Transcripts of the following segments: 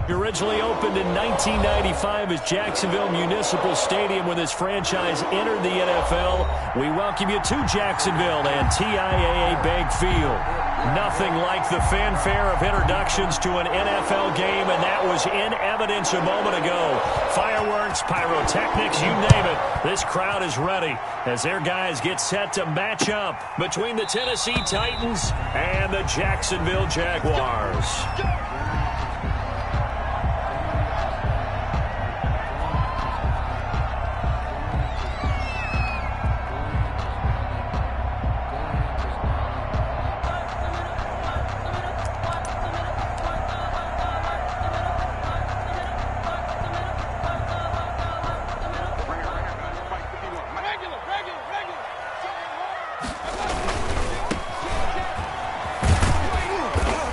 Originally opened in 1995 as Jacksonville Municipal Stadium when this franchise entered the NFL. We welcome you to Jacksonville and TIAA Bank Field. Nothing like the fanfare of introductions to an NFL game, and that was in evidence a moment ago. Fireworks, pyrotechnics, you name it. This crowd is ready as their guys get set to match up between the Tennessee Titans and the Jacksonville Jaguars.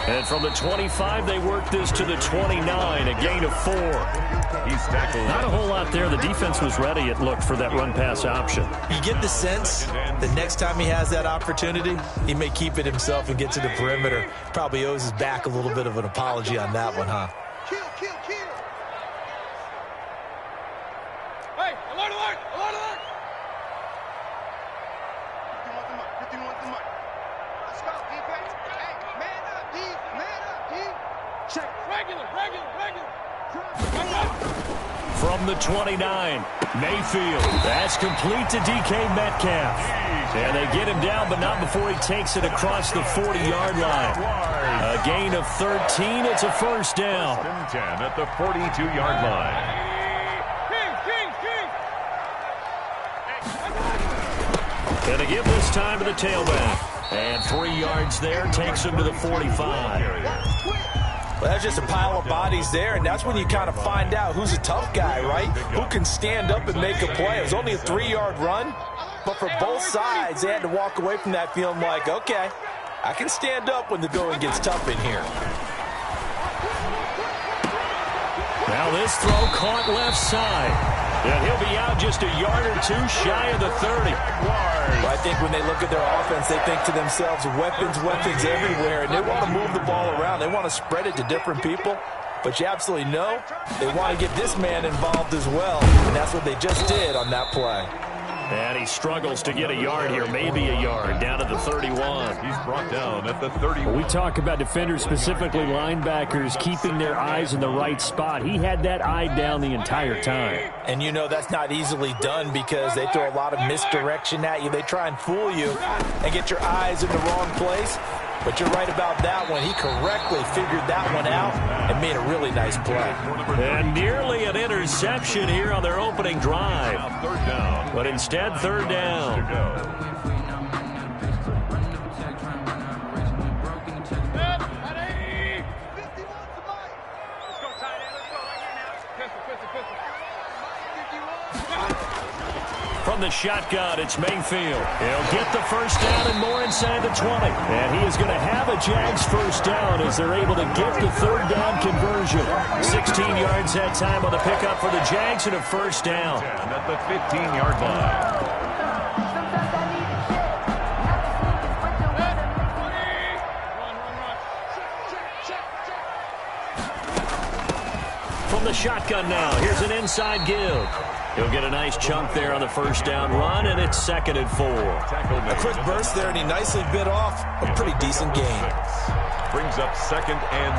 And from the 25, they worked this to the 29, a gain of 4. He's tackled. Not a whole lot there. The defense was ready, it looked, for that run-pass option. You get the sense the next time he has that opportunity, he may keep it himself and get to the perimeter. Probably owes his back a little bit of an apology on that one, huh? Kill. Hey, alert, alert, alert, alert. 51 to Mike. Let's go, defense. Hey, man up, D. Man up, D. Check. Regular. From the 29, Mayfield. That's complete to DK Metcalf. And they get him down, but not before he takes it across the 40-yard line. A gain of 13. It's a first down. 10 at the 42-yard line. And to give this time to the tailback. And 3 yards there takes him to the 45. Well, that's just a pile of bodies there, and that's when you kind of find out who's a tough guy, right? Who can stand up and make a play. It was only a 3-yard run, but for both sides, they had to walk away from that feeling like, okay, I can stand up when the going gets tough in here. Now this throw caught left side. And he'll be out just a yard or two shy of the 30. Well, I think when they look at their offense, they think to themselves, weapons everywhere, and they want to move the ball around. They want to spread it to different people. But you absolutely know they want to get this man involved as well, and that's what they just did on that play. And he struggles to get a yard here, maybe a yard, down to the 31. He's brought down at the 31. We talk about defenders, specifically linebackers, keeping their eyes in the right spot. He had that eye down the entire time. And you know that's not easily done because they throw a lot of misdirection at you. They try and fool you and get your eyes in the wrong place. But you're right about that one. He correctly figured that one out and made a really nice play. And nearly an interception here on their opening drive. Third down. But instead, third down. From the shotgun, it's Mayfield. He'll get the first down and more inside the 20. And he is going to have a Jags first down as they're able to get the third down conversion. 16 yards that time on the pickup for the Jags and a first down. At the 15-yard line. From the shotgun now, here's an inside give. He'll get a nice chunk there on the first down run, and it's 2nd and 4. A quick burst there, and he nicely bit off a pretty decent gain. Brings up 2nd and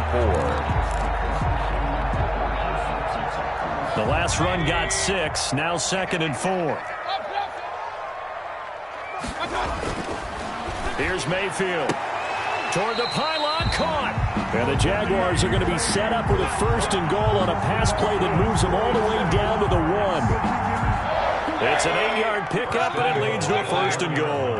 4. The last run got 6, now 2nd and 4. Here's Mayfield. Toward the pylon, caught. And the Jaguars are going to be set up with a 1st and goal on a pass play that moves them all the way down to the 1. It's an 8-yard pickup, and it leads to a 1st and goal.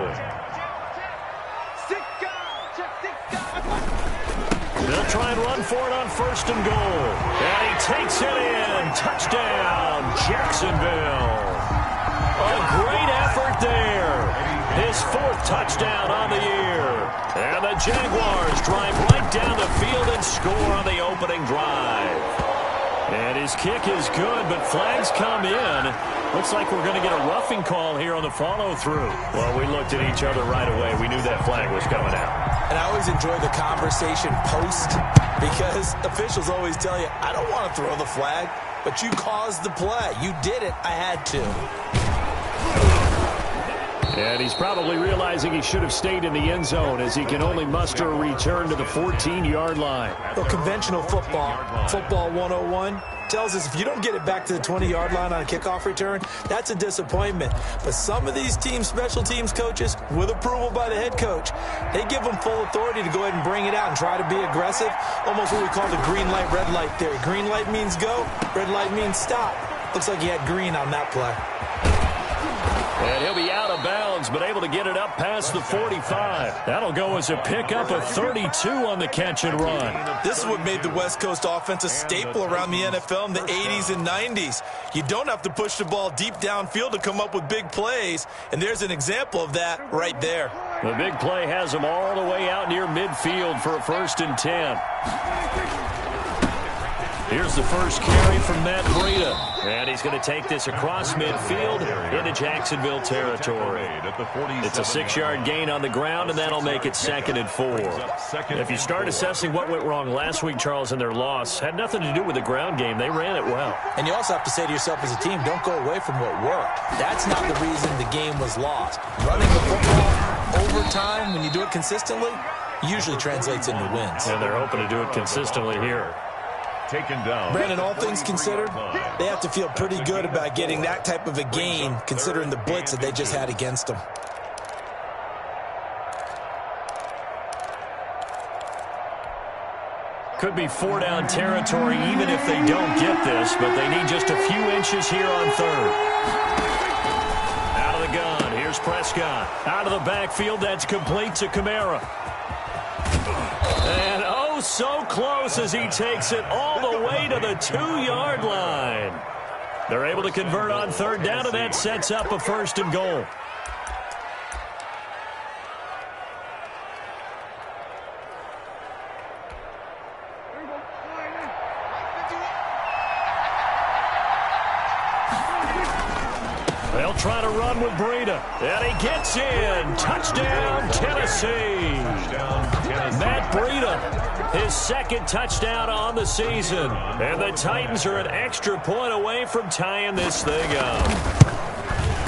They'll try and run for it on 1st and goal. And he takes it in. Touchdown, Jacksonville. A great effort there. His 4th touchdown on the year. And the Jaguars drive right down the field and score on the opening drive. And his kick is good, but flags come in. Looks like we're going to get a roughing call here on the follow-through. Well, we looked at each other right away. We knew that flag was coming out. And I always enjoy the conversation post because officials always tell you, I don't want to throw the flag, but you caused the play. You did it. I had to. And he's probably realizing he should have stayed in the end zone as he can only muster a return to the 14-yard line. Well, conventional football 101, tells us if you don't get it back to the 20-yard line on a kickoff return, that's a disappointment. But some of these special teams coaches, with approval by the head coach, they give them full authority to go ahead and bring it out and try to be aggressive, almost what we call the green light, red light theory. Green light means go, red light means stop. Looks like he had green on that play. And he'll be out of bounds, but able to get it up past the 45. That'll go as a pickup of 32 on the catch and run. This is what made the West Coast offense a staple around the NFL in the 80s and 90s. You don't have to push the ball deep downfield to come up with big plays, and there's an example of that right there. The big play has him all the way out near midfield for a 1st and 10. Here's the first carry from Matt Breida. And he's going to take this across midfield into Jacksonville territory. It's a 6-yard gain on the ground, and that'll make it 2nd and 4. If you start assessing what went wrong last week, Charles, in their loss, had nothing to do with the ground game. They ran it well. And you also have to say to yourself as a team, don't go away from what worked. That's not the reason the game was lost. Running the football over time, when you do it consistently, usually translates into wins. And they're hoping to do it consistently here. Taken down. Brandon, all things considered, they have to feel pretty good about getting that type of a gain, considering the blitz that they just had against them. Could be 4-down territory even if they don't get this, but they need just a few inches here on 3rd. Out of the gun, here's Prescott. Out of the backfield, that's complete to Kamara. And oh, so close as he takes it all the way to the 2-yard line. They're able to convert on 3rd down, and that sets up a 1st and goal. They'll try to run with Breida. And he gets in. Touchdown, Tennessee. Matt Breida, his 2nd touchdown on the season. And the Titans are an extra point away from tying this thing up.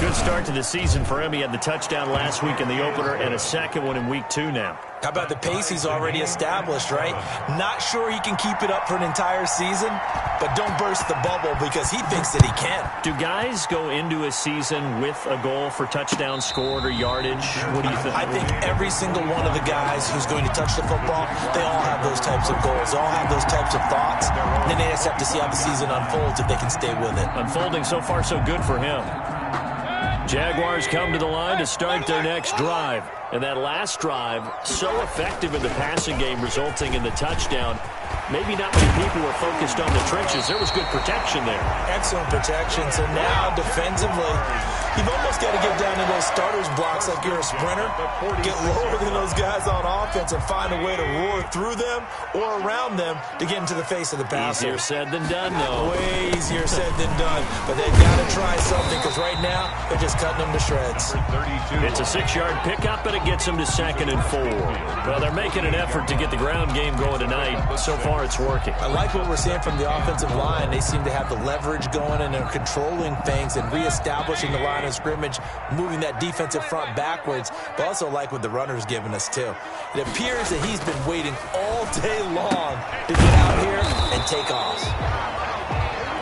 Good start to the season for him. He had the touchdown last week in the opener and a 2nd one in week 2 now. How about the pace he's already established, right? Not sure he can keep it up for an entire season, but don't burst the bubble because he thinks that he can. Do guys go into a season with a goal for touchdown scored or yardage? What do you think? I think every single one of the guys who's going to touch the football, they all have those types of goals. They all have those types of thoughts. And then they just have to see how the season unfolds if they can stay with it. Unfolding so far so good for him. Jaguars come to the line to start their next drive. And that last drive, so effective in the passing game, resulting in the touchdown. Maybe not many people were focused on the trenches. There was good protection there. Excellent protection. So now, defensively, you've almost got to get down to those starters blocks like you're a sprinter. Get lower than those guys on offense and find a way to roar through them or around them to get into the face of the passer. Easier said than done, though. Way easier said than done. But they've got to try something because right now, they're just cutting them to shreds. It's a 6-yard pickup, and it gets them to 2nd and 4. Well, they're making an effort to get the ground game going tonight. So far, it's working. I like what we're seeing from the offensive line. They seem to have the leverage going and they're controlling things and reestablishing the line of scrimmage, moving that defensive front backwards, but also like what the runner's giving us too. It appears that he's been waiting all day long to get out here and take off.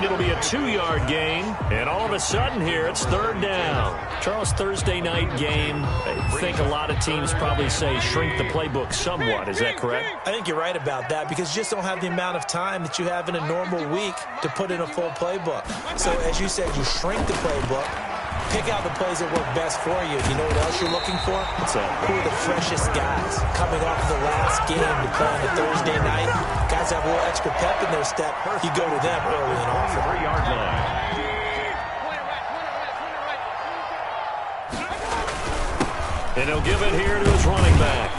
It'll be a 2-yard gain, and all of a sudden here, it's 3rd down. Charles, Thursday night game, I think a lot of teams probably say shrink the playbook somewhat. Is that correct? I think you're right about that because you just don't have the amount of time that you have in a normal week to put in a full playbook. So, as you said, you shrink the playbook, pick out the plays that work best for you. You know what else you're looking for? What's that? Who are the freshest guys coming off of the last game to play on the Thursday night? Guys have a little extra pep in their step. You go to them early and often. 3-yard line. And he'll give it here to his running back.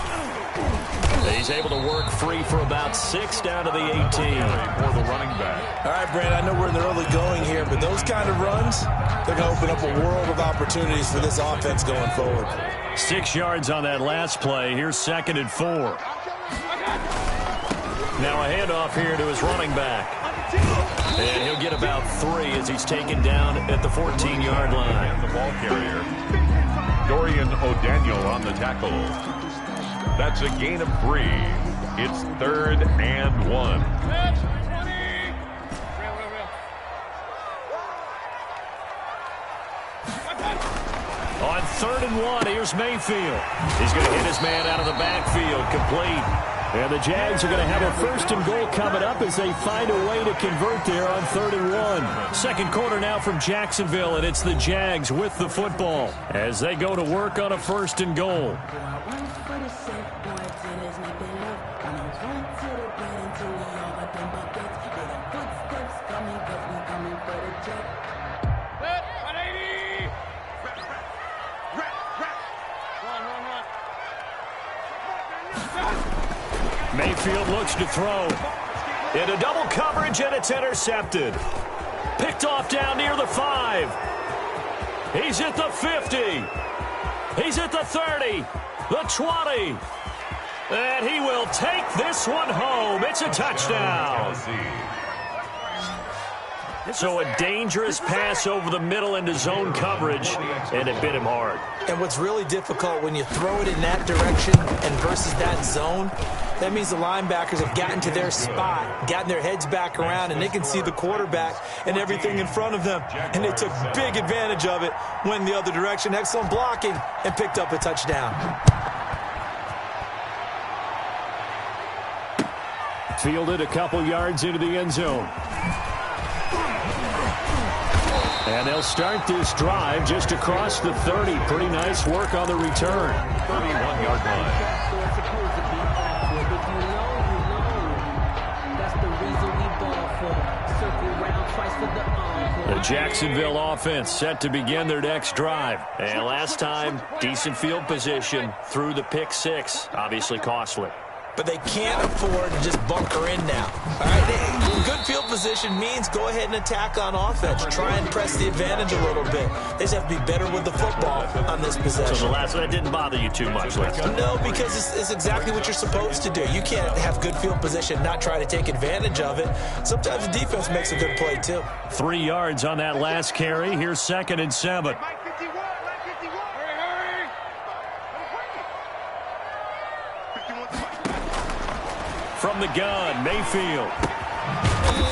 He's able to work free for about 6 down to the 18. For the running back. All right, Brand, I know we're in the early going here, but those kind of runs, they're going to open up a world of opportunities for this offense going forward. 6 yards on that last play. Here's 2nd and 4. Now a handoff here to his running back. And he'll get about 3 as he's taken down at the 14-yard line. And the ball carrier, Dorian O'Daniel on the tackle. That's a gain of 3. It's 3rd and 1. On 3rd and 1, here's Mayfield. He's going to hit his man out of the backfield, complete. And the Jags are going to have a 1st and goal coming up as they find a way to convert there on 3rd and 1. Second quarter now from Jacksonville, and it's the Jags with the football as they go to work on a 1st and goal. Mayfield looks to throw. Into double coverage, and it's intercepted. Picked off down near the 5. He's at the 50. He's at the 30. The 20. And he will take this one home. It's a touchdown. So a dangerous pass over the middle into zone coverage, and it bit him hard. And what's really difficult when you throw it in that direction and versus that zone, that means the linebackers have gotten to their spot, gotten their heads back around, and they can see the quarterback and everything in front of them. And they took big advantage of it, went the other direction, excellent blocking, and picked up a touchdown. Fielded a couple yards into the end zone. And they'll start this drive just across the 30. Pretty nice work on the return. 31-yard line. The Jacksonville offense set to begin their next drive. And last time, decent field position through the pick 6. Obviously costly. But they can't afford to just bunker in now. All right, good field position means go ahead and attack on offense. Try and press the advantage a little bit. They just have to be better with the football on this possession. So the last one, that didn't bother you too much, Lester? No, because it's exactly what you're supposed to do. You can't have good field position, not try to take advantage of it. Sometimes the defense makes a good play, too. 3 yards on that last carry. Here's 2nd and 7. From the gun, Mayfield.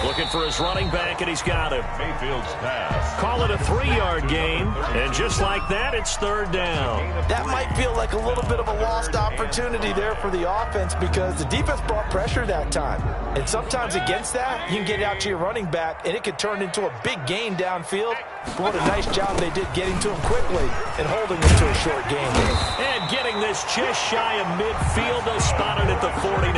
Looking for his running back, and he's got him. Mayfield's pass. Call it a 3-yard gain, and just like that, it's 3rd down. That might feel like a little bit of a lost opportunity there for the offense because the defense brought pressure that time. And sometimes against that, you can get out to your running back, and it could turn into a big gain downfield. But what a nice job they did getting to him quickly and holding him to a short gain. And getting this just shy of midfield, they'll spot it at the 49.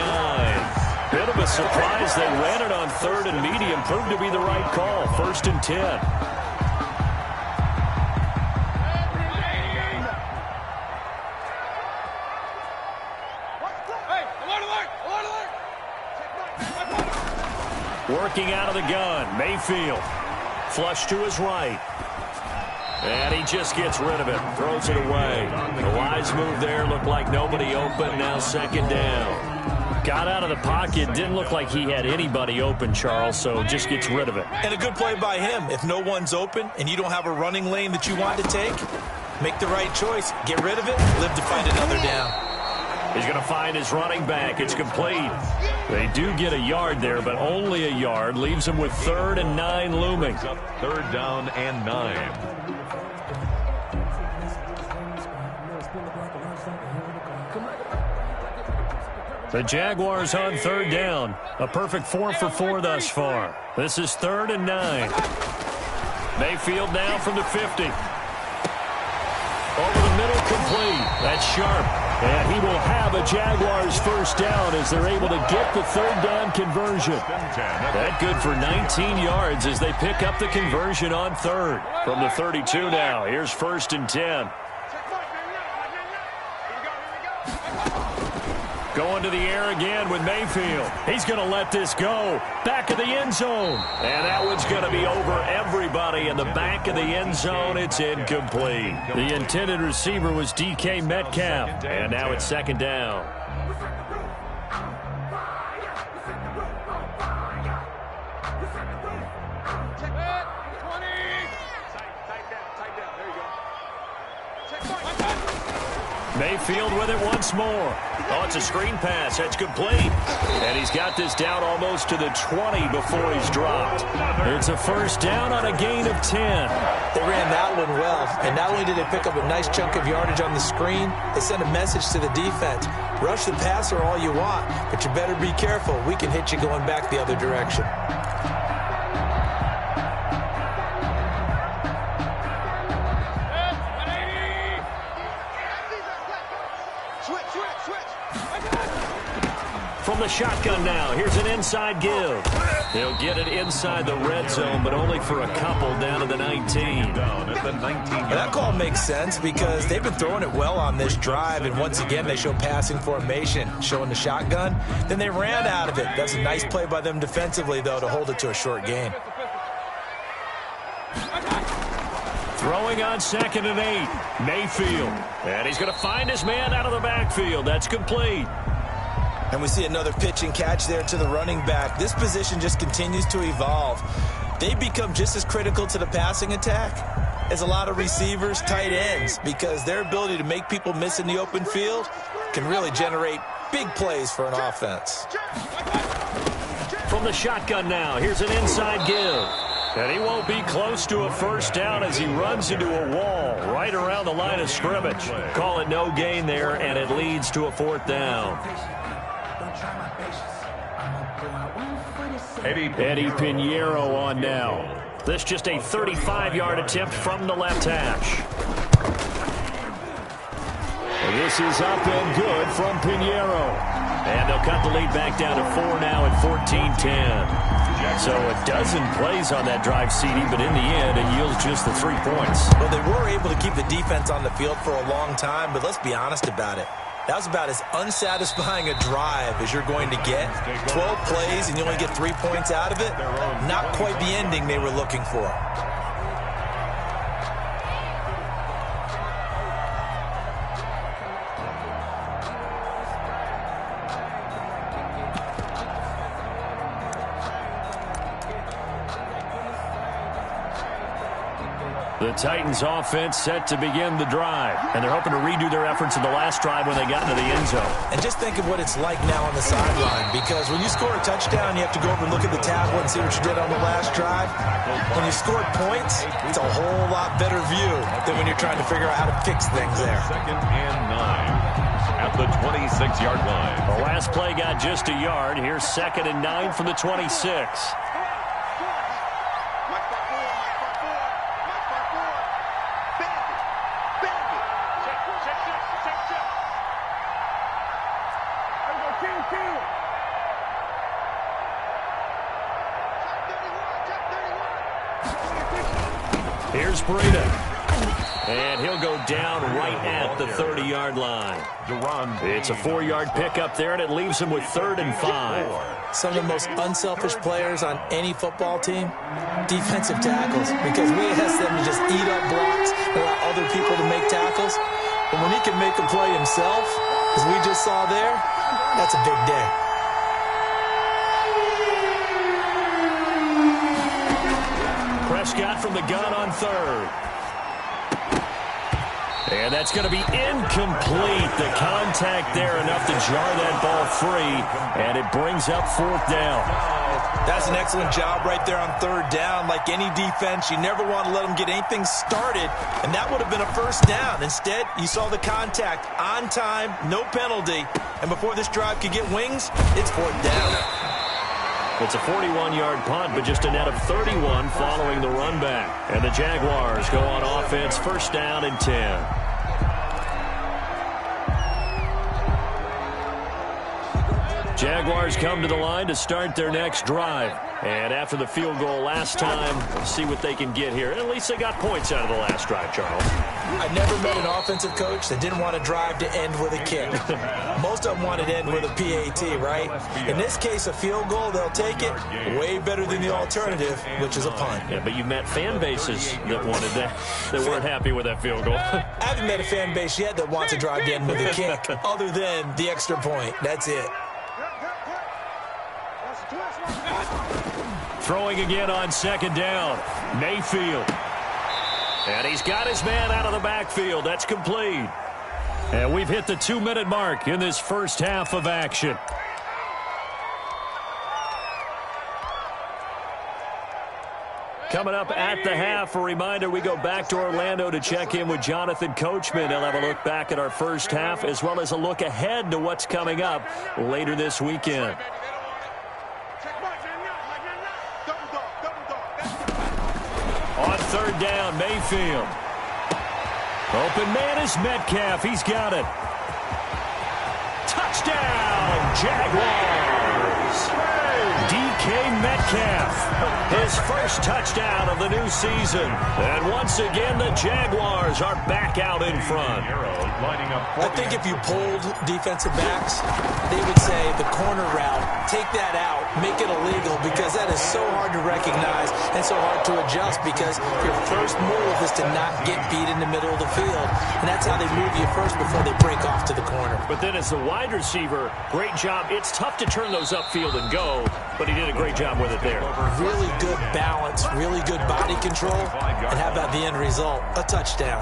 Bit of a surprise. They ran it on 3rd and medium. Proved to be the right call. 1st and 10. Working out of the gun. Mayfield. Flush to his right. And he just gets rid of it. Throws it away. A wise move there. Looked like nobody open. Now 2nd down. Got out of the pocket. Didn't look like he had anybody open, Charles, so just gets rid of it. And a good play by him. If no one's open and you don't have a running lane that you want to take, make the right choice. Get rid of it. Live to find another down. He's going to find his running back. It's complete. They do get a yard there, but only a yard. Leaves them with 3rd and 9 looming. 3rd down and 9. The Jaguars on 3rd down. A perfect 4 for 4 thus far. This is 3rd and 9. Mayfield now from the 50. Over the middle, complete. That's sharp. And he will have a Jaguars 1st down as they're able to get the 3rd down conversion. That good for 19 yards as they pick up the conversion on 3rd. From the 32 now, here's 1st and 10. Going to the air again with Mayfield. He's going to let this go. Back of the end zone. And that one's going to be over everybody in the back of the end zone. It's incomplete. The intended receiver was DK Metcalf. And now it's second down. Mayfield with it once more. Oh, it's a screen pass. That's complete. And he's got this down almost to the 20 before he's dropped. It's a first down on a gain of 10. They ran that one well. And not only did they pick up a nice chunk of yardage on the screen, they sent a message to the defense. Rush the passer all you want, but you better be careful. We can hit you going back the other direction. From the shotgun now, here's an inside give. They'll get it inside the red zone, but only for a couple down to the 19. Down at the 19. That call makes sense because they've been throwing it well on this drive, and once again they show passing formation, showing the shotgun. Then they ran out of it. That's a nice play by them defensively, though, to hold it to a short gain. Throwing on 2nd and 8, Mayfield. And he's going to find his man out of the backfield. That's complete. And we see another pitch and catch there to the running back. This position just continues to evolve. They become just as critical to the passing attack as a lot of receivers, tight ends, because their ability to make people miss in the open field can really generate big plays for an offense. From the shotgun now, here's an inside give. And he won't be close to a first down as he runs into a wall right around the line of scrimmage. Call it no gain there, and it leads to a 4th down. Eddie Pinheiro on now. This just a 35-yard attempt from the left hash. This is up and good from Pinheiro. And they'll cut the lead back down to 4 now at 14-10. So a dozen plays on that drive, CD, but in the end, it yields just the 3 points. Well, they were able to keep the defense on the field for a long time, but let's be honest about it. That was about as unsatisfying a drive as you're going to get. 12 plays and you only get 3 points out of it. Not quite the ending they were looking for. The Titans offense set to begin the drive, and they're hoping to redo their efforts in the last drive when they got into the end zone. And just think of what it's like now on the sideline, because when you score a touchdown, you have to go over and look at the tablet and see what you did on the last drive. When you scored points, it's a whole lot better view than when you're trying to figure out how to fix things there. 2nd and 9 at the 26-yard line. The last play got just a yard. Here's 2nd and 9 from the 26. Here's Breida. And he'll go down right at the 30-yard line. It's a 4-yard pickup there, and it leaves him with 3rd and 5. Some of the most unselfish players on any football team, defensive tackles, because we ask them to just eat up blocks and allow other people to make tackles. But when he can make a play himself, as we just saw there, that's a big day. Prescott from the gun on 3rd. And that's going to be incomplete. The contact there enough to jar that ball free, and it brings up 4th down. That's an excellent job right there on 3rd down. Like any defense, you never want to let them get anything started, and that would have been a first down. Instead, you saw the contact on time, no penalty, and before this drive could get wings, it's 4th down. It's a 41-yard punt, but just a net of 31 following the run back. And the Jaguars go on offense, 1st down and 10. Jaguars come to the line to start their next drive. And after the field goal last time, let's see what they can get here. At least they got points out of the last drive, Charles. I never met an offensive coach that didn't want to drive to end with a kick. Most of them wanted to end with a PAT, right? In this case, a field goal, they'll take it. Way better than the alternative, which is a punt. Yeah, but you met fan bases that wanted that, that weren't happy with that field goal. I haven't met a fan base yet that wants to drive to end with a kick, other than the extra point. That's it. Throwing again on second down. Mayfield. And he's got his man out of the backfield. That's complete. And we've hit the 2-minute mark in this first half of action. Coming up at the half, a reminder, we go back to Orlando to check in with Jonathan Coachman. He'll have a look back at our first half as well as a look ahead to what's coming up later this weekend. On third down, Mayfield. Open man is Metcalf. He's got it. Touchdown, Jaguars. DK Metcalf, his first touchdown of the new season. And once again, the Jaguars are back out in front. I think if you polled defensive backs, they would say the corner route, take that out, make it illegal, because that is so hard to recognize and so hard to adjust, because your first move is to not get beat in the middle of the field. And that's how they move you first before they break off to the corner. But then as the wide receiver, great job. It's tough to turn those upfield and go, but he did a great job with it there. Really good balance, really good body control, and how about the end result? A touchdown.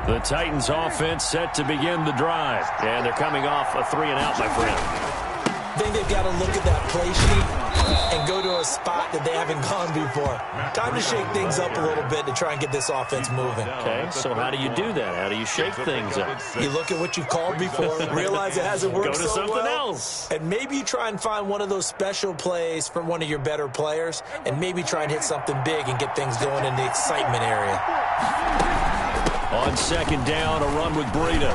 The Titans offense set to begin the drive, and they're coming off a 3-and-out, my friend. I think they've got to look at that play sheet and go to a spot that they haven't gone before. Time to shake things up a little bit to try and get this offense moving. Okay, so how do you do that? How do you shake things up? You look at what you've called before, realize it hasn't worked Go to so something well, else. and maybe you try and find one of those special plays from one of your better players, and maybe try and hit something big and get things going in the excitement area. On second down, a run with Breida.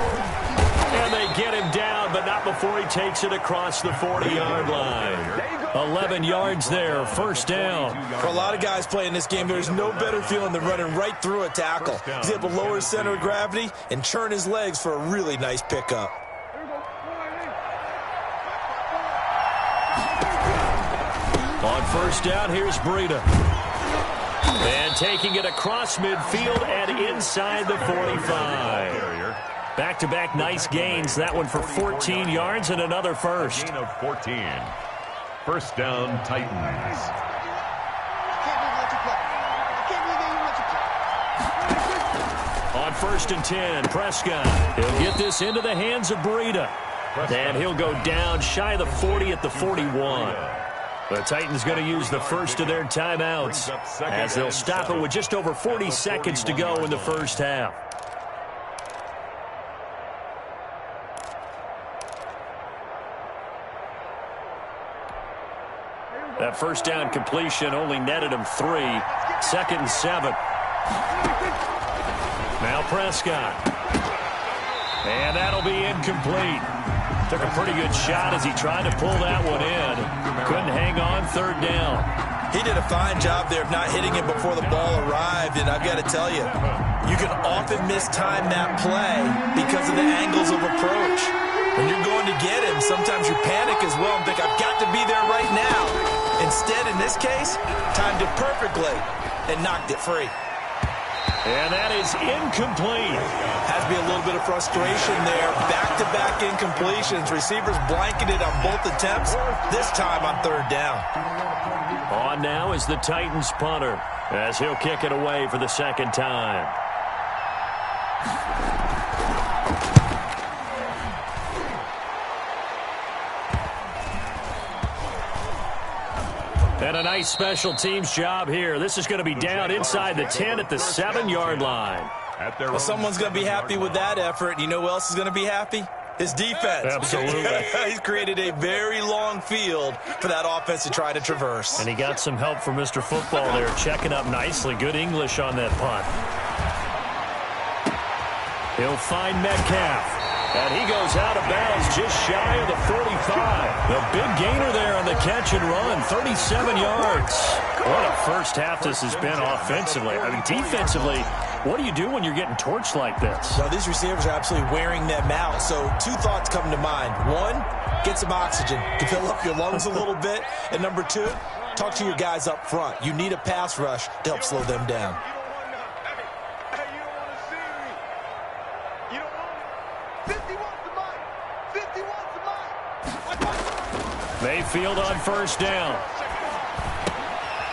And they get him down, but not before he takes it across the 40-yard line. 11 yards there, first down. For a lot of guys playing this game, there's no better feeling than running right through a tackle. He's able to lower his center of gravity and churn his legs for a really nice pickup. On first down, here's Breida. And taking it across midfield and inside the 45. Back-to-back nice gains. That one for 14 yards and another first. Gain of 14. First down, Titans. On first and 10, Prescott. He'll get this into the hands of Breida. And he'll go down shy of the 40 at the 41. The Titans going to use the first of their timeouts as they'll stop it with just over 40 seconds to go in the first half. That first down completion only netted him 3. Second and 7. Now Prescott. And that'll be incomplete. Took a pretty good shot as he tried to pull that one in. Couldn't hang on, third down. He did a fine job there of not hitting it before the ball arrived, and I've got to tell you, you can often mistime that play because of the angles of approach. When you're going to get him, sometimes you panic as well and think, I've got to be there right now. Instead, in this case, timed it perfectly and knocked it free. And that is incomplete. Has to be a little bit of frustration there. Back-to-back incompletions. Receivers blanketed on both attempts, this time on third down. On now is the Titans punter as he'll kick it away for the second time. And a nice special teams job here. This is going to be down inside the 10 at the 7-yard line. Well, someone's going to be happy with that effort. You know who else is going to be happy? His defense. Absolutely. He's created a very long field for that offense to try to traverse. And he got some help from Mr. Football there, checking up nicely. Good English on that punt. He'll find Metcalf. And he goes out of bounds just shy of the 45. The big gainer there on the catch and run, 37 yards. What a first half this has been offensively. I mean, defensively, what do you do when you're getting torched like this? Well, these receivers are absolutely wearing them out. So two thoughts come to mind. One, get some oxygen to fill up your lungs a little bit. And number two, talk to your guys up front. You need a pass rush to help slow them down. Mayfield on first down.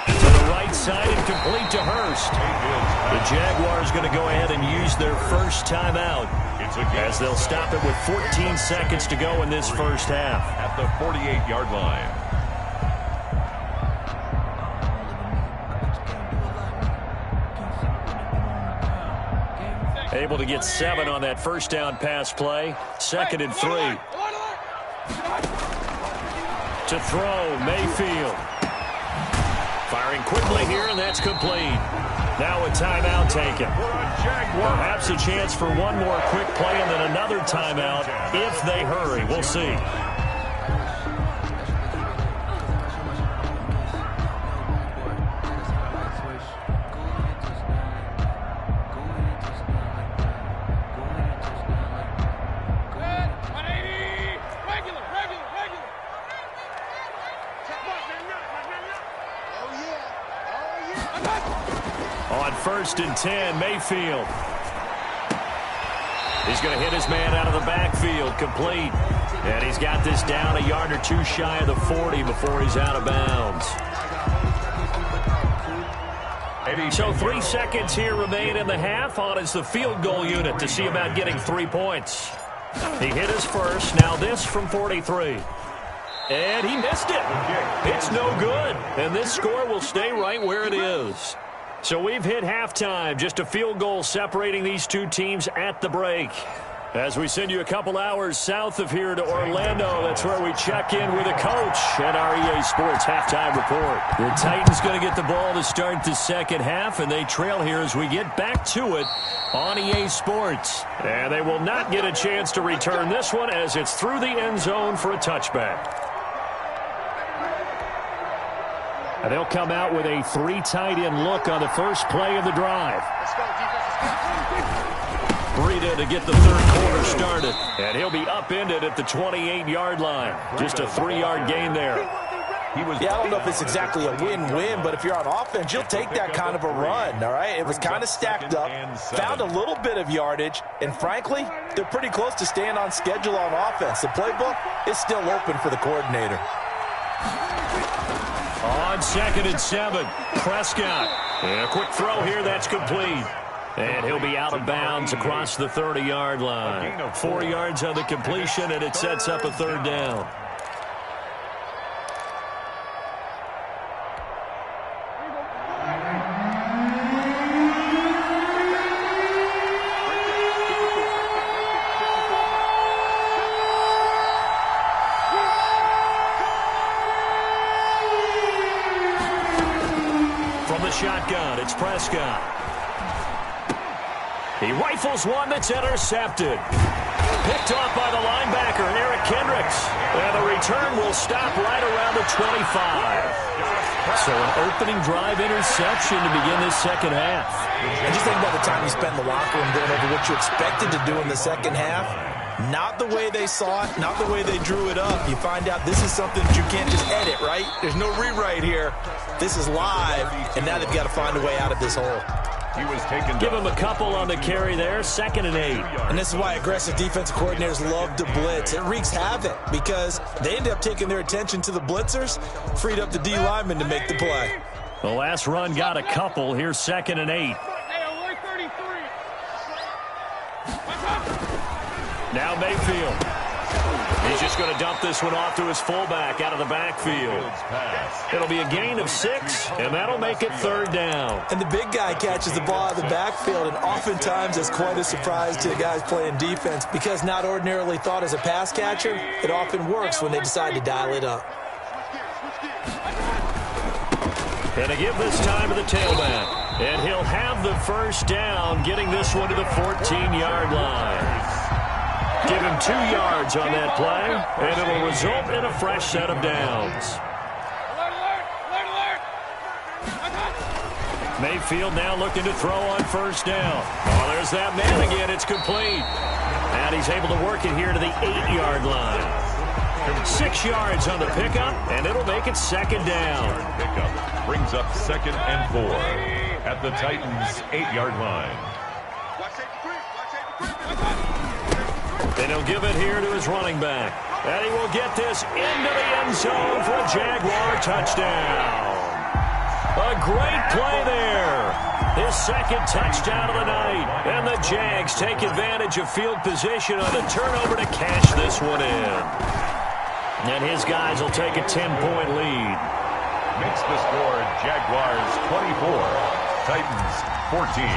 To the right side and complete to Hurst. The Jaguars going to go ahead and use their first timeout as they'll stop it with 14 seconds to go in this first half. At the 48-yard line. Able to get 7 on that first down pass play. 2nd and 3. To throw, Mayfield. Firing quickly here, and that's complete. Now a timeout taken. Perhaps a chance for one more quick play and then another timeout if they hurry. We'll see. On 1st and 10, Mayfield. He's going to hit his man out of the backfield, complete. And he's got this down a yard or two shy of the 40 before he's out of bounds. So 3 seconds here remain in the half. On is the field goal unit to see about getting 3 points. He hit his first. Now this from 43. And he missed it. It's no good. And this score will stay right where it is. So we've hit halftime. Just a field goal separating these two teams at the break. As we send you a couple hours south of here to Orlando, that's where we check in with a coach at our EA Sports Halftime Report. The Titans going to get the ball to start the second half, and they trail here as we get back to it on EA Sports. And they will not get a chance to return this one as it's through the end zone for a touchback. And they'll come out with a 3 tight end look on the first play of the drive. Breida to get the third quarter started. And he'll be upended at the 28-yard line. Just a 3-yard gain there. I don't know if it's exactly a win-win, but if you're on offense, you'll take that kind of a run, all right? It was kind of stacked up, found a little bit of yardage, and frankly, they're pretty close to staying on schedule on offense. The playbook is still open for the coordinator. On 2nd and 7, Prescott. And a quick throw here, that's complete. And he'll be out of bounds across the 30-yard line. 4 yards on the completion, and it sets up a 3rd down. Shotgun, it's Prescott. He rifles one that's intercepted. Picked off by the linebacker, Eric Kendricks. And the return will stop right around the 25. So an opening drive interception to begin this second half. And just think about the time you spent in the locker room going over what you expected to do in the second half. Not the way they saw it, not the way they drew it up. You find out this is something that you can't just edit, right? There's no rewrite here. This is live, and now they've got to find a way out of this hole. Give him a couple on the carry there, 2nd and 8. And this is why aggressive defensive coordinators love to blitz. It wreaks havoc because they end up taking their attention to the blitzers, freed up the D lineman to make the play. The last run got a couple. Here's 2nd and 8. Now Mayfield. He's just going to dump this one off to his fullback out of the backfield. It'll be a gain of 6, and that'll make it 3rd down. And the big guy catches the ball out of the backfield, and oftentimes it's quite a surprise to the guys playing defense because not ordinarily thought as a pass catcher, it often works when they decide to dial it up. And to give this time to the tailback. And he'll have the first down, getting this one to the 14-yard line. Give him 2 yards on that play, and it'll result in a fresh set of downs. Mayfield now looking to throw on first down. Oh, there's that man again. It's complete. And he's able to work it here to the 8-yard line. 6 yards on the pickup, and it'll make it second down. Pickup brings up 2nd and 4 at the Titans' 8-yard line. And he'll give it here to his running back. And he will get this into the end zone for a Jaguar touchdown. A great play there. His second touchdown of the night. And the Jags take advantage of field position on the turnover to cash this one in. And his guys will take a 10-point lead. Makes the score Jaguars 24, Titans 14.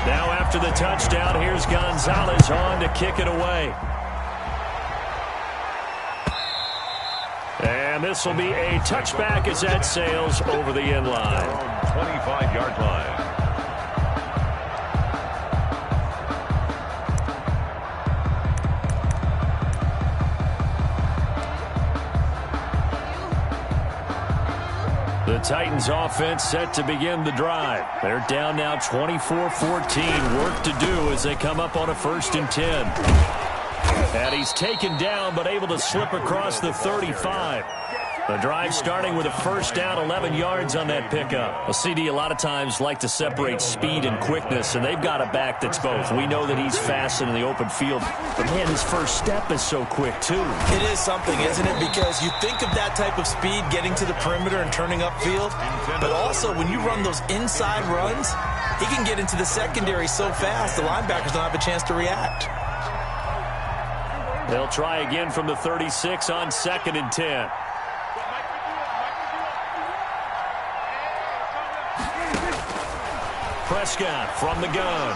Now after the touchdown, here's Gonzalez on to kick it away. And this will be a touchback as that sails over the end line. 25-yard line. The Titans offense set to begin the drive. They're down now 24-14. Work to do as they come up on a 1st and 10. And he's taken down but able to slip across the 35. The drive starting with a first down, 11 yards on that pickup. A CD a lot of times like to separate speed and quickness, and they've got a back that's both. We know that he's fast in the open field, but man, his first step is so quick too. It is something, isn't it? Because you think of that type of speed getting to the perimeter and turning upfield, but also when you run those inside runs, he can get into the secondary so fast the linebackers don't have a chance to react. They'll try again from the 36 on 2nd and 10. Prescott from the gun.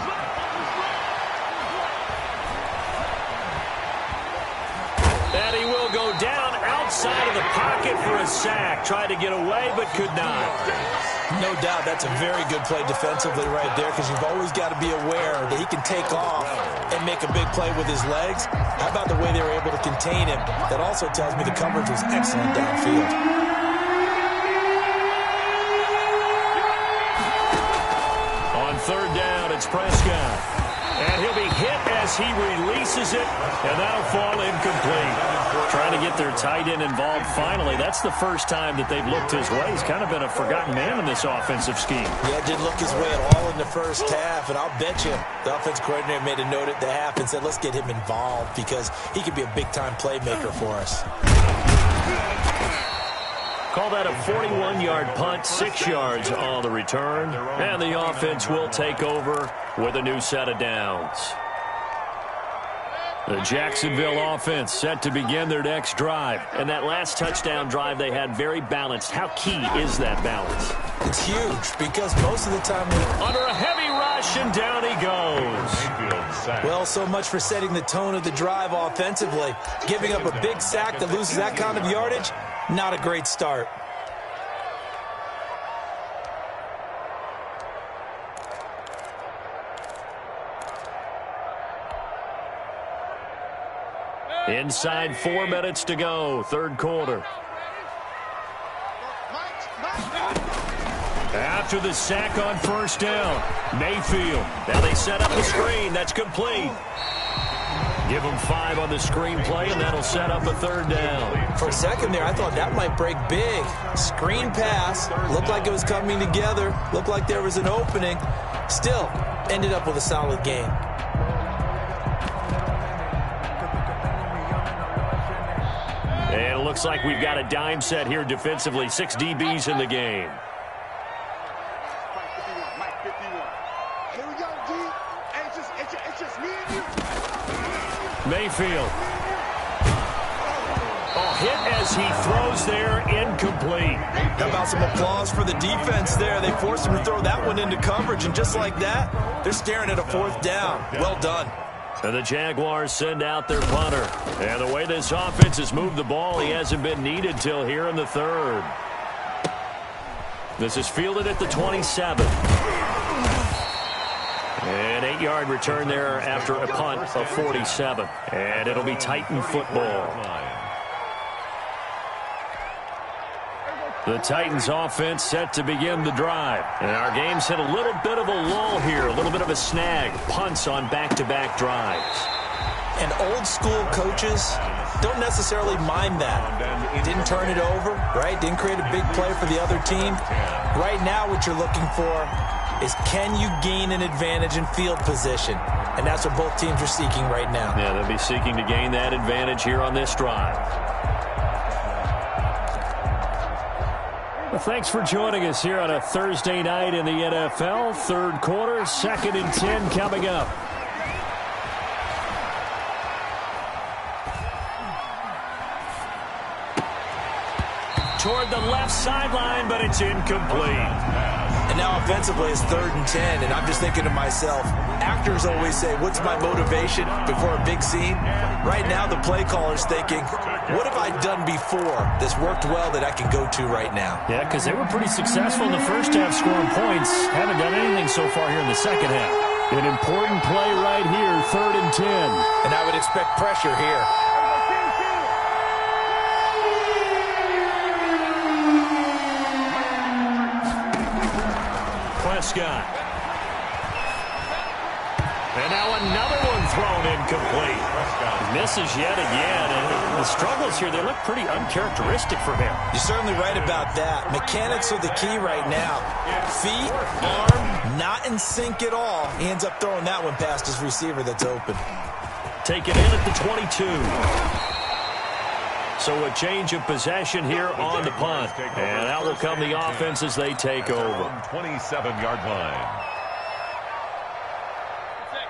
And he will go down outside of the pocket for a sack. Tried to get away, but could not. No doubt that's a very good play defensively right there, because you've always got to be aware that he can take off and make a big play with his legs. How about the way they were able to contain him? That also tells me the coverage was excellent downfield. On 3rd down, it's Prescott. And he'll be hit as he releases it, and that'll fall incomplete. Trying to get their tight end involved finally. That's the first time that they've looked his way. He's kind of been a forgotten man in this offensive scheme. Yeah, it didn't look his way at all in the first half, and I'll bet you the offense coordinator made a note at the half and said, let's get him involved because he could be a big-time playmaker for us. Call that a 41-yard punt, 6 yards on the return. And the offense will take over with a new set of downs. The Jacksonville offense set to begin their next drive. And that last touchdown drive they had very balanced. How key is that balance? It's huge because most of the time under a heavy rush, and down he goes. Well, so much for setting the tone of the drive offensively. Giving up a big sack that loses that kind of yardage, not a great start. Inside 4 minutes to go, 3rd quarter. After the sack on first down, Mayfield. Now they set up the screen. That's complete. Give them 5 on the screen play, and that'll set up a 3rd down. For a second there, I thought that might break big. Screen pass. Looked like it was coming together. Looked like there was an opening. Still, ended up with a solid game. And it looks like we've got a dime set here defensively. 6 DBs in the game. Mayfield. Oh, hit as he throws there, incomplete. How about some applause for the defense there? They forced him to throw that one into coverage, and just like that, they're staring at a 4th down. Well done. And the Jaguars send out their punter. And the way this offense has moved the ball, he hasn't been needed till here in the 3rd. This is fielded at the 27. And 8-yard return there after a punt of 47. And it'll be Titan football. The Titans offense set to begin the drive. And our game's hit a little bit of a lull here, a little bit of a snag. Punts on back-to-back drives. And old school coaches don't necessarily mind that. Didn't turn it over, right? Didn't create a big play for the other team. Right now what you're looking for is, can you gain an advantage in field position? And that's what both teams are seeking right now. Yeah, they'll be seeking to gain that advantage here on this drive. Well, thanks for joining us here on a Thursday night in the NFL. Third quarter, 2nd and 10 coming up. Toward the left sideline, but it's incomplete. And now offensively it's 3rd and 10, and I'm just thinking to myself, actors always say, what's my motivation before a big scene? Right now the play caller's thinking, what have I done before that's worked well that I can go to right now? Yeah, because they were pretty successful in the first half scoring points. Haven't done anything so far here in the second half. An important play right here, 3rd and 10. And I would expect pressure here. Prescott. And now another one thrown incomplete. Misses yet again. And the struggles here, they look pretty uncharacteristic for him. You're certainly right about that. Mechanics are the key right now. Feet, arm, not in sync at all. He ends up throwing that one past his receiver that's open. Taken in at the 22. So a change of possession here on the punt. And out will come the offense as they take over. 27-yard line.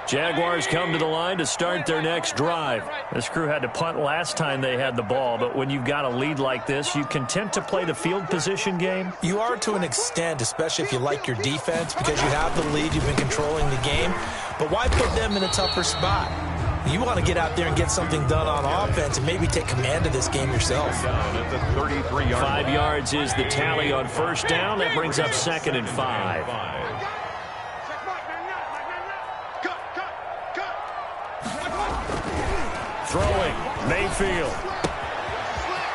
Jaguars come to the line to start their next drive. This crew had to punt last time they had the ball, but when you've got a lead like this, you content to play the field position game? You are to an extent, especially if you like your defense, because you have the lead, you've been controlling the game. But why put them in a tougher spot? You want to get out there and get something done on offense and maybe take command of this game yourself. 5 yards is the tally on first down. That brings up 2nd and 5. Throwing, Mayfield.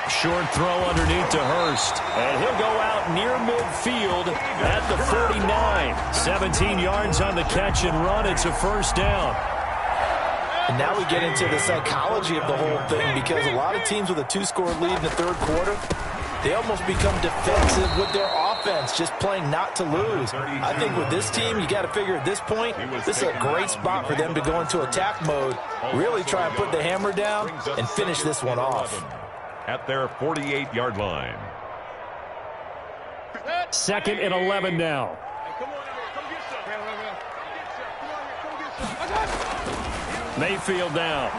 Short throw underneath to Hurst. And he'll go out near midfield at the 49. 17 yards on the catch and run. It's a first down. And now we get into the psychology of the whole thing, because a lot of teams with a 2-score lead in the 3rd quarter, they almost become defensive with their offense, just playing not to lose. I think with this team, you got to figure at this point, this is a great spot for them to go into attack mode, really try and put the hammer down and finish this one off. At their 48-yard line. 2nd and 11 now. Mayfield down.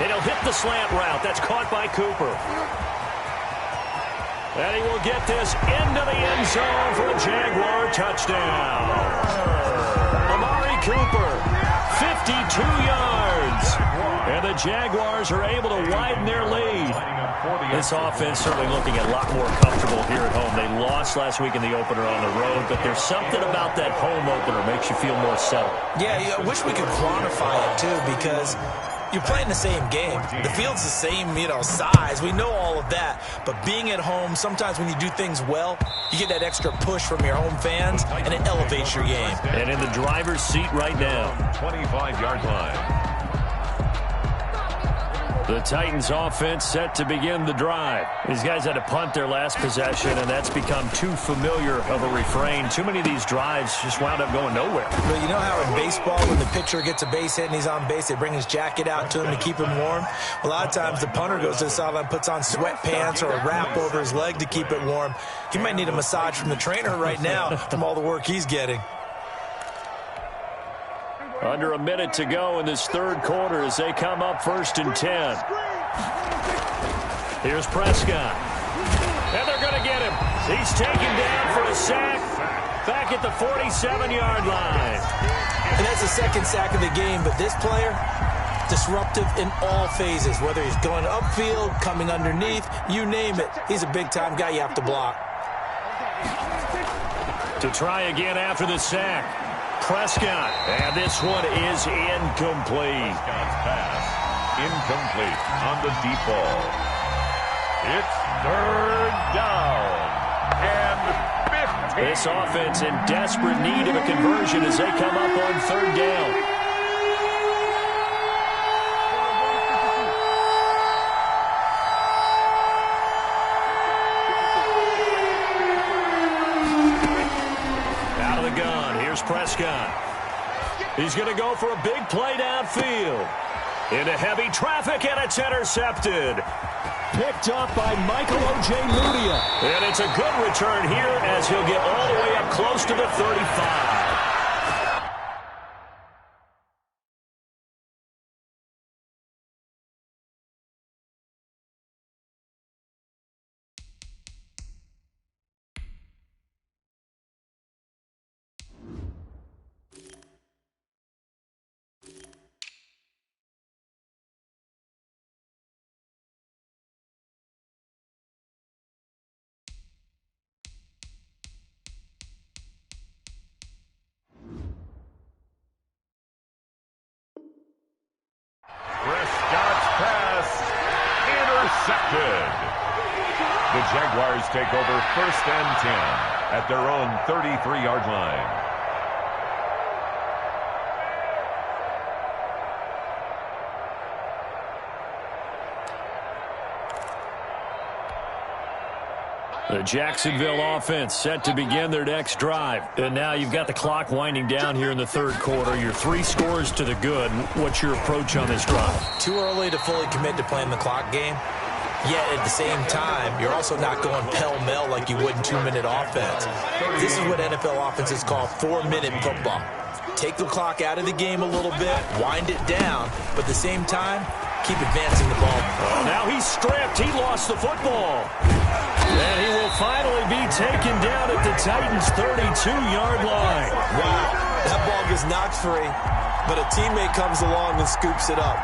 And he'll hit the slant route. That's caught by Cooper. And he will get this into the end zone for a Jaguar touchdown. Amari Cooper, 52 yards. And the Jaguars are able to widen their lead. This offense certainly looking a lot more comfortable here at home. They lost last week in the opener on the road, but there's something about that home opener makes you feel more settled. Yeah, I wish we could quantify it, too, because you're playing the same game. The field's the same, size. We know all of that. But being at home, sometimes when you do things well, you get that extra push from your home fans, and it elevates your game. And in the driver's seat right now. 25-yard line. The Titans offense set to begin the drive. These guys had to punt their last possession, and that's become too familiar of a refrain. Too many of these drives just wound up going nowhere. But you know how in baseball, when the pitcher gets a base hit and he's on base, they bring his jacket out to him to keep him warm? A lot of times the punter goes to the sideline, puts on sweatpants or a wrap over his leg to keep it warm. He might need a massage from the trainer right now from all the work he's getting. Under a minute to go in this 3rd quarter as they come up 1st and 10. Here's Prescott. And they're going to get him. He's taken down for a sack back at the 47-yard line. And that's the 2nd sack of the game, but this player, disruptive in all phases, whether he's going upfield, coming underneath, you name it. He's a big-time guy you have to block. To try again after the sack. Prescott. And this one is incomplete. Prescott's pass incomplete on the deep ball. It's third down and 15. This offense in desperate need of a conversion as they come up on third down. Prescott. He's going to go for a big play downfield. Into heavy traffic, and it's intercepted. Picked up by Michael O.J. Mudia. And it's a good return here as he'll get all the way up close to the 35. The Jaguars take over 1st and 10 at their own 33-yard line. The Jacksonville offense set to begin their next drive. And now you've got the clock winding down here in the third quarter. You're 3 scores to the good. What's your approach on this drive? Too early to fully commit to playing the clock game. Yet at the same time, you're also not going pell-mell like you would in 2-minute offense. This is what NFL offenses call 4-minute football. Take the clock out of the game a little bit, wind it down, but at the same time, keep advancing the ball. Oh, now he's stripped. He lost the football. And he will finally be taken down at the Titans' 32-yard line. Wow, that ball gets knocked free, but a teammate comes along and scoops it up.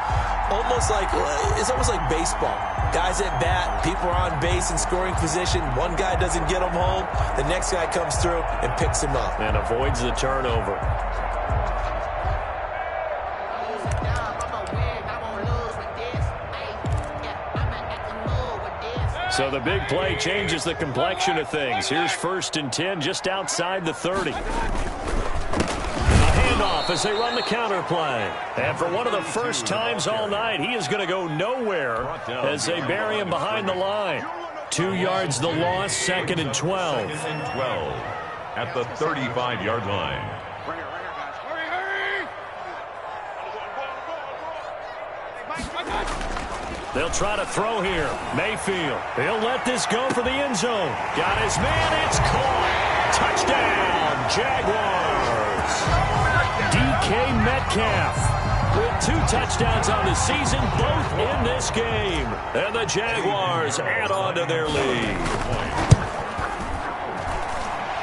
It's almost like baseball. Guys at bat, people are on base in scoring position. One guy doesn't get him home. The next guy comes through and picks him up. And avoids the turnover. So the big play changes the complexion of things. Here's 1st and 10 just outside the 30. Off as they run the counter play. And for one of the first times all night, he is going to go nowhere as they bury him behind the line. 2 yards the loss, 2nd and 12. 2nd and 12 at the 35-yard line. They'll try to throw here. Mayfield. He'll let this go for the end zone. Got his man. It's caught. Touchdown, Jaguars. DK Metcalf with 2 touchdowns on the season, both in this game. And the Jaguars add on to their lead.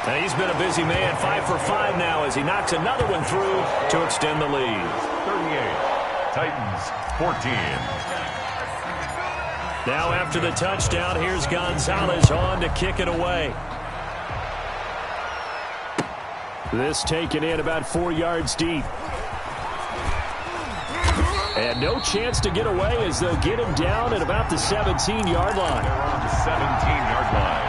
And he's been a busy man, 5 for 5 now as he knocks another one through to extend the lead. 38, Titans 14. Now after the touchdown, here's Gonzalez on to kick it away. This taken in about 4 yards deep. And no chance to get away as they'll get him down at about the 17-yard line. They're on the 17-yard line.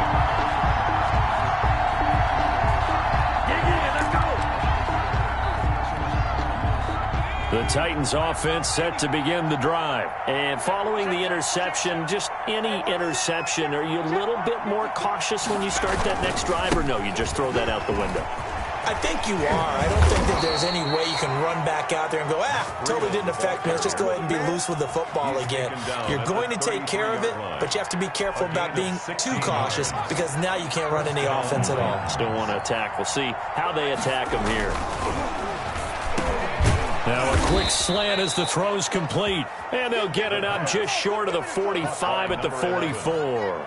The Titans offense set to begin the drive. And following the interception, just any interception, are you a little bit more cautious when you start that next drive, or no, you just throw that out the window? I think you are. I don't think that there's any way you can run back out there and go, totally didn't affect me. Let's just go ahead and be loose with the football again. You're going to take care of it, but you have to be careful about being too cautious because now you can't run any offense at all. Still want to attack. We'll see how they attack him here. Now a quick slant as the throw's complete. And they'll get it up just short of the 45 at the 44.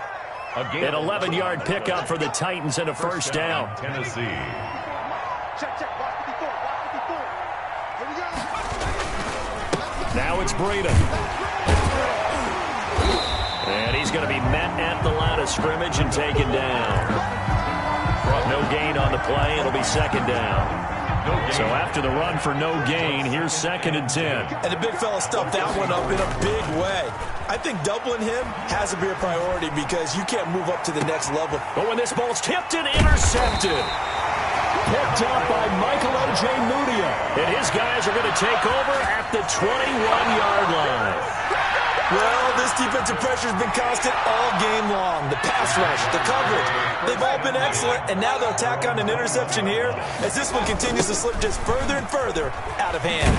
An 11-yard pickup for the Titans and a first down. Tennessee. Now it's Breida. And he's going to be met at the line of scrimmage and taken down. No gain on the play. It'll be 2nd down. The So after the run for no gain, here's 2nd and 10. And the big fella stuffed that one up in a big way. I think doubling him has to be a priority because you can't move up to the next level. But when this ball's tipped and intercepted. Picked up by Michael O.J. Mudia. And his guys are going to take over at the 21-yard line. Well, this defensive pressure has been constant all game long. The pass rush, the coverage, they've all been excellent, and now they'll tack on an interception here as this one continues to slip just further and further out of hand.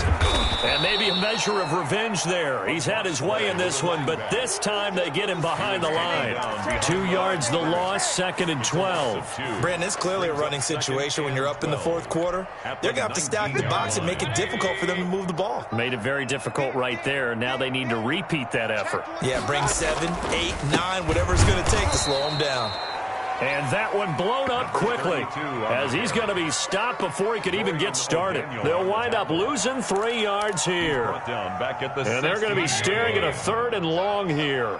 And maybe a measure of revenge there. He's had his way in this one, but this time they get him behind the line. 2 yards the loss, 2nd and 12. Brandon, it's clearly a running situation when you're up in the 4th quarter. They're going to have to stack the box and make it difficult for them to move the ball. Made it very difficult right there. Now they need to repeat that effort. Yeah, bring 7, 8, 9, whatever it's going to take to slow them down. And that one blown up quickly as he's going to be stopped before he could even get started. They'll wind up losing 3 yards here. And they're going to be staring at a 3rd and long here.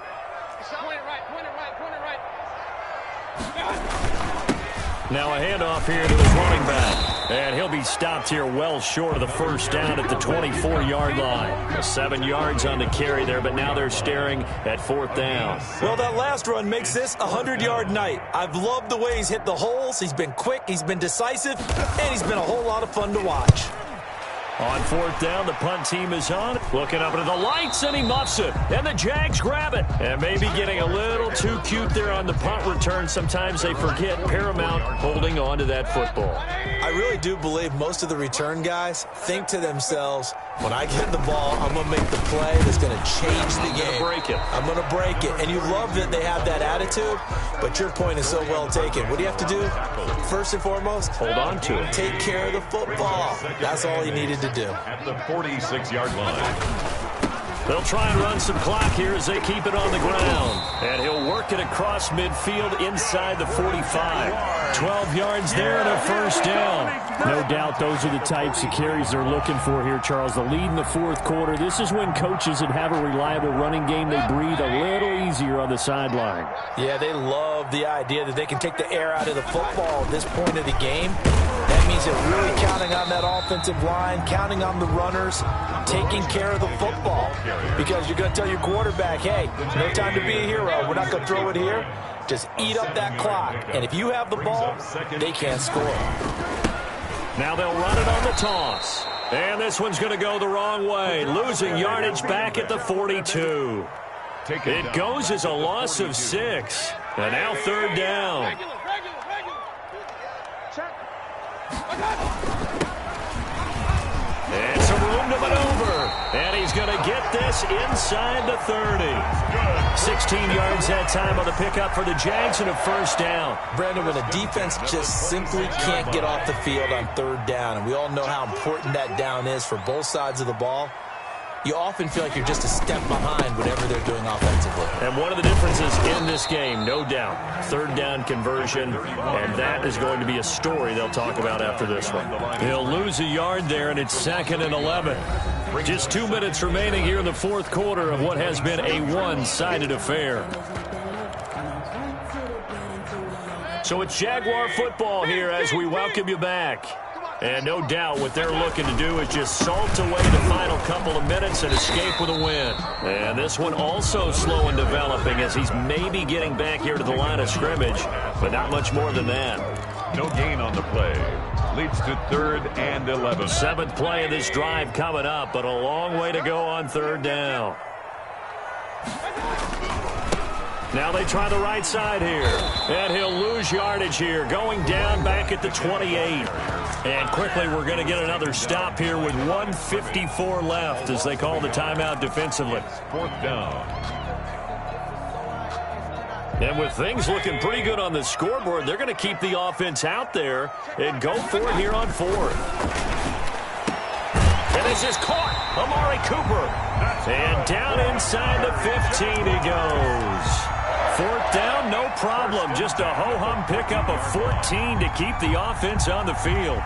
Now a handoff here to his running back. And he'll be stopped here well short of the first down at the 24-yard line. 7 yards on the carry there, but now they're staring at 4th down. Well, that last run makes this a 100-yard night. I've loved the way he's hit the holes. He's been quick, he's been decisive, and he's been a whole lot of fun to watch. On 4th down, the punt team is on. Looking up into the lights, and he muffs it. And the Jags grab it. And maybe getting a little too cute there on the punt return. Sometimes they forget Paramount holding on to that football. I really do believe most of the return guys think to themselves, when I get the ball, I'm going to make the play that's going to change the game. I'm going to break it. And you love that they have that attitude, but your point is so well taken. What do you have to do? First and foremost, hold on to it. Take care of the football. That's all he needed to do. At the 46-yard line. They'll try and run some clock here as they keep it on the ground. And he'll work it across midfield inside the 45. 12 yards there and a first down. No doubt those are the types of carries they're looking for here, Charles. The lead in the 4th quarter. This is when coaches that have a reliable running game, they breathe a little easier on the sideline. Yeah, they love the idea that they can take the air out of the football at this point of the game. That means they're really counting on that offensive line, counting on the runners, taking care of the football. Because you're going to tell your quarterback, hey, no time to be a hero. We're not going to throw it here. Just eat up that clock. And if you have the ball, they can't score. Now they'll run it on the toss. And this one's going to go the wrong way. Losing yardage back at the 42. It goes as a loss of 6. And now 3rd down. And some room to maneuver. And he's going to get this inside the 30. 16 yards that time on the pickup for the Jags and a first down. Brandon, when a defense just simply can't get off the field on 3rd down, and we all know how important that down is for both sides of the ball, you often feel like you're just a step behind whatever they're doing offensively. And one of the differences in this game, no doubt, 3rd down conversion, and that is going to be a story they'll talk about after this one. He'll lose a yard there, and it's 2nd and 11. Just 2 minutes remaining here in the 4th quarter of what has been a one-sided affair. So it's Jaguar football here as we welcome you back. And no doubt what they're looking to do is just salt away the final couple of minutes and escape with a win. And this one also slow in developing as he's maybe getting back here to the line of scrimmage, but not much more than that. No gain on the play. Leads to 3rd and 11. 7th play of this drive coming up, but a long way to go on 3rd down. Now they try the right side here. And he'll lose yardage here, going down back at the 28. And quickly we're going to get another stop here with 1:54 left as they call the timeout defensively. 4th down. And with things looking pretty good on the scoreboard, they're going to keep the offense out there and go for it here on 4th. And this is caught. Amari Cooper. And down inside the 15 he goes. 4th down, no problem. Just a ho-hum pickup of 14 to keep the offense on the field.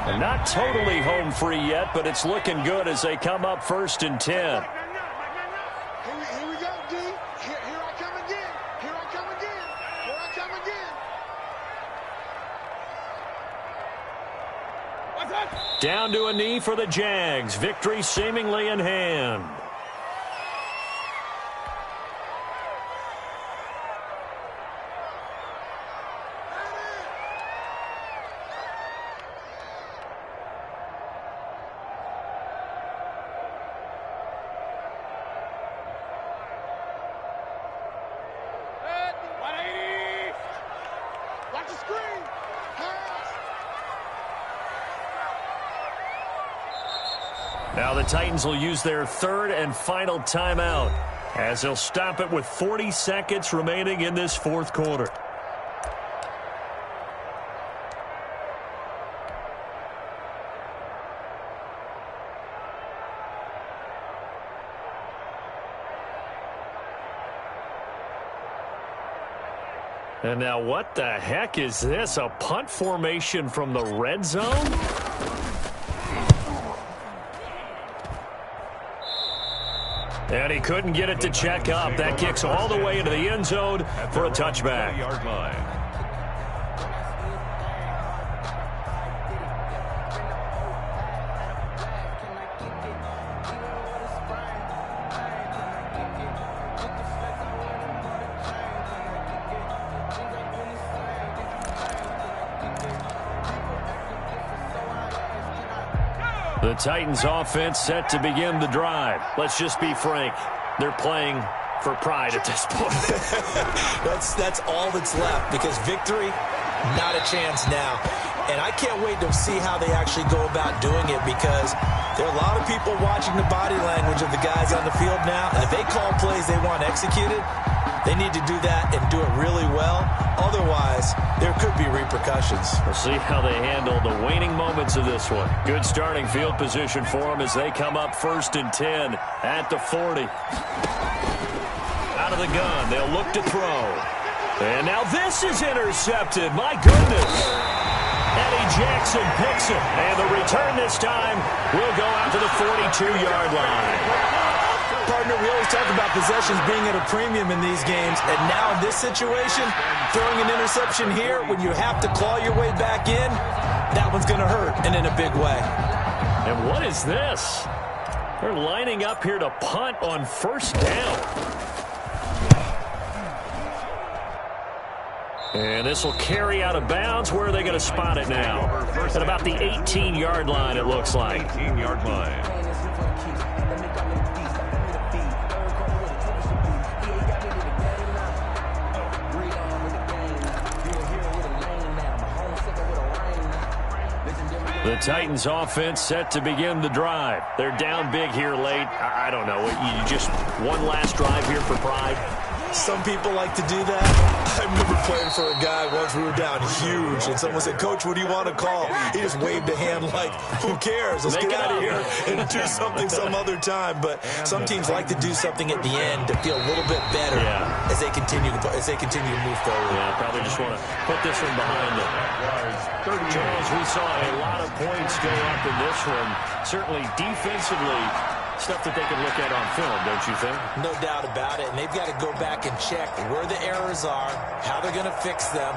And not totally home free yet, but it's looking good as they come up 1st and 10. Here we go, D. Here I come again. Here I come again. Here I come again. Down to a knee for the Jags. Victory seemingly in hand. Watch the screen. Now the Titans will use their third and final timeout as they'll stop it with 40 seconds remaining in this fourth quarter. And now what the heck is this? A punt formation from the red zone? And he couldn't get it to check up. That kicks all the way into the end zone for a touchback. Yard line. The Titans offense set to begin the drive. Let's just be frank. They're playing for pride at this point. That's all that's left, because victory, not a chance now. And I can't wait to see how they actually go about doing it, because there are a lot of people watching the body language of the guys on the field now. And if they call plays they want executed, they need to do that and do it really well. Otherwise, there could be repercussions. We'll see how they handle the waning moments of this one. Good starting field position for them as they come up 1st and 10 at the 40. Out of the gun, they'll look to throw. And now this is intercepted. My goodness. Eddie Jackson picks it. And the return this time will go out to the 42-yard line. Partner, we always talk about possessions being at a premium in these games, and now in this situation, throwing an interception here when you have to claw your way back in, that one's going to hurt, and in a big way. And what is this? They're lining up here to punt on 1st down. And this will carry out of bounds. Where are they going to spot it now? At about the 18-yard line, it looks like. 18-yard line. The Titans offense set to begin the drive. They're down big here late. I don't know. You just one last drive here for pride. Some people like to do that. I remember playing for a guy once. We were down huge, and someone said, "Coach, what do you want to call?" He just waved a hand like, "Who cares? Let's get out of here and do something some other time." But some teams like to do something at the end to feel a little bit better as they continue to move forward. Yeah, probably just want to put this one behind them. Charles, we saw a lot of points go up in this one. Certainly defensively, stuff that they can look at on film, don't you think? No doubt about it. And they've got to go back and check where the errors are, how they're going to fix them,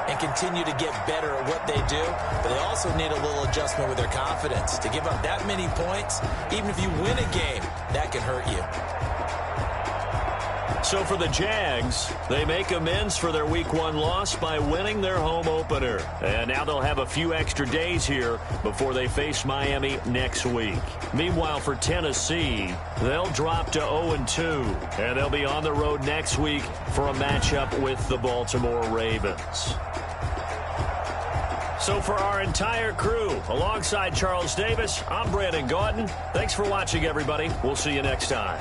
and continue to get better at what they do. But they also need a little adjustment with their confidence. To give up that many points, even if you win a game, that can hurt you. So for the Jags, they make amends for their Week 1 loss by winning their home opener. And now they'll have a few extra days here before they face Miami next week. Meanwhile, for Tennessee, they'll drop to 0-2. And they'll be on the road next week for a matchup with the Baltimore Ravens. So for our entire crew, alongside Charles Davis, I'm Brandon Gautin. Thanks for watching, everybody. We'll see you next time.